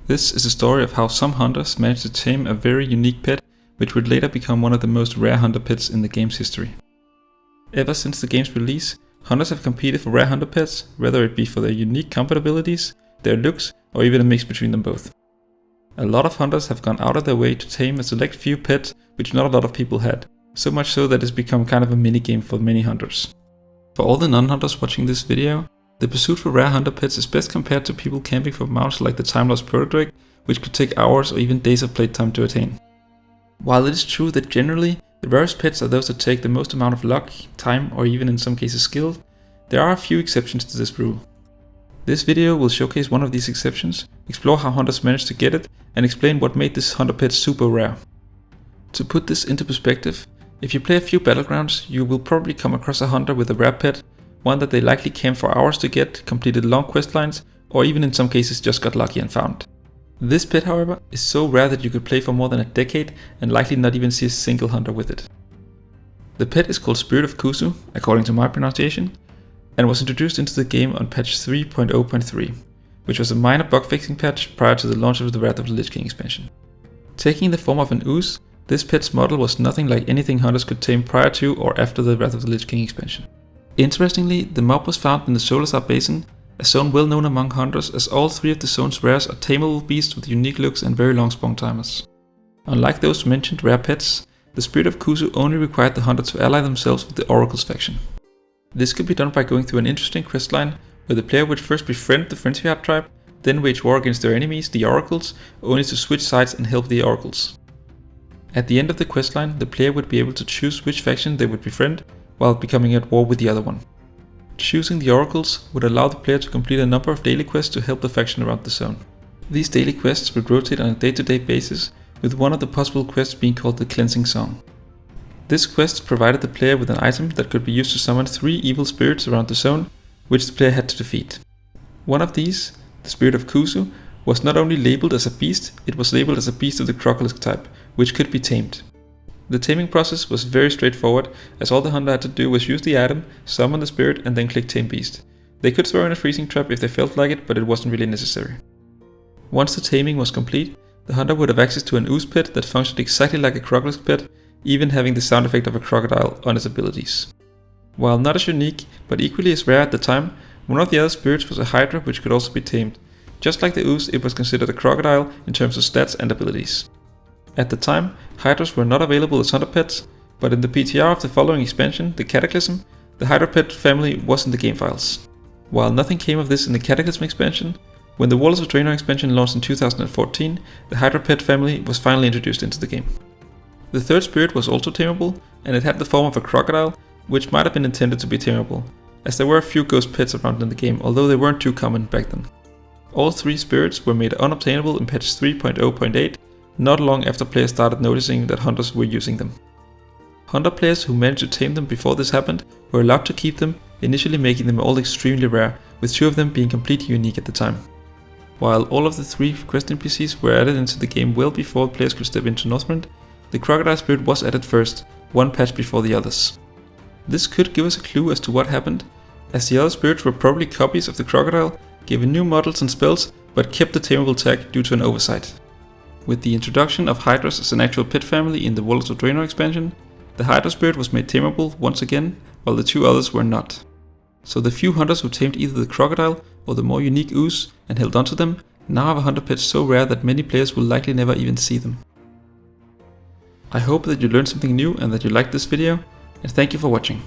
This is a story of how some hunters managed to tame a very unique pet, which would later become one of the most rare hunter pets in the game's history. Ever since the game's release, hunters have competed for rare hunter pets, whether it be for their unique combat abilities, their looks, or even a mix between them both. A lot of hunters have gone out of their way to tame a select few pets which not a lot of people had, so much so that it's become kind of a mini-game for many hunters. For all the non-hunters watching this video, the pursuit for rare hunter pets is best compared to people camping for mounts like the time-lost protodrake, which could take hours or even days of playtime to attain. While it is true that generally, the rarest pets are those that take the most amount of luck, time, or even in some cases skill, there are a few exceptions to this rule. This video will showcase one of these exceptions, explore how hunters managed to get it, and explain what made this hunter pet super rare. To put this into perspective, if you play a few battlegrounds, you will probably come across a hunter with a rare pet, one that they likely camped for hours to get, completed long quest lines, or even in some cases just got lucky and found. This pet, however, is so rare that you could play for more than a decade and likely not even see a single hunter with it. The pet is called Spirit of Koosu, according to my pronunciation, and was introduced into the game on patch 3.0.3, which was a minor bug fixing patch prior to the launch of the Wrath of the Lich King expansion. Taking the form of an Ooze, this pet's model was nothing like anything hunters could tame prior to or after the Wrath of the Lich King expansion. Interestingly, the mob was found in the Solasar Basin, a zone well known among hunters as all three of the zone's rares are tameable beasts with unique looks and very long spawn timers. Unlike those mentioned rare pets, the Spirit of Koosu only required the hunter to ally themselves with the Oracle's faction. This could be done by going through an interesting questline where the player would first befriend the Frenzy Heart tribe, then wage war against their enemies, the Oracles, only to switch sides and help the Oracles. At the end of the questline, the player would be able to choose which faction they would befriend while becoming at war with the other one. Choosing the Oracles would allow the player to complete a number of daily quests to help the faction around the zone. These daily quests would rotate on a day-to-day basis, with one of the possible quests being called the Cleansing Song. This quest provided the player with an item that could be used to summon 3 evil spirits around the zone, which the player had to defeat. One of these, the Spirit of Koosu, was not only labeled as a beast, it was labeled as a beast of the Crocolisk type, which could be tamed. The taming process was very straightforward, as all the hunter had to do was use the item, summon the spirit, and then click Tame Beast. They could throw in a freezing trap if they felt like it, but it wasn't really necessary. Once the taming was complete, the hunter would have access to an Ooze pet that functioned exactly like a Crocolisk pet, even having the sound effect of a crocodile on its abilities. While not as unique, but equally as rare at the time, one of the other spirits was a Hydra which could also be tamed. Just like the Ooze, it was considered a crocodile in terms of stats and abilities. At the time, Hydras were not available as hunter pets, but in the PTR of the following expansion, the Cataclysm, the Hydra pet family was in the game files. While nothing came of this in the Cataclysm expansion, when the World of Warcraft expansion launched in 2014, the Hydra pet family was finally introduced into the game. The third spirit was also tameable, and it had the form of a crocodile, which might have been intended to be tameable, as there were a few ghost pets around in the game, although they weren't too common back then. All 3 spirits were made unobtainable in patch 3.0.8, not long after players started noticing that hunters were using them. Hunter players who managed to tame them before this happened were allowed to keep them, initially making them all extremely rare, with 2 of them being completely unique at the time. While all of the 3 quest NPCs were added into the game well before players could step into Northrend, the Crocodile Spirit was added first, one patch before the others. This could give us a clue as to what happened, as the other spirits were probably copies of the Crocodile, given new models and spells, but kept the tameable tag due to an oversight. With the introduction of Hydras as an actual pet family in the World of Warcraft expansion, the Hydra spirit was made tameable once again, while the 2 others were not. So the few hunters who tamed either the Crocodile or the more unique Ooze and held onto them now have a hunter pet so rare that many players will likely never even see them. I hope that you learned something new and that you liked this video, and thank you for watching.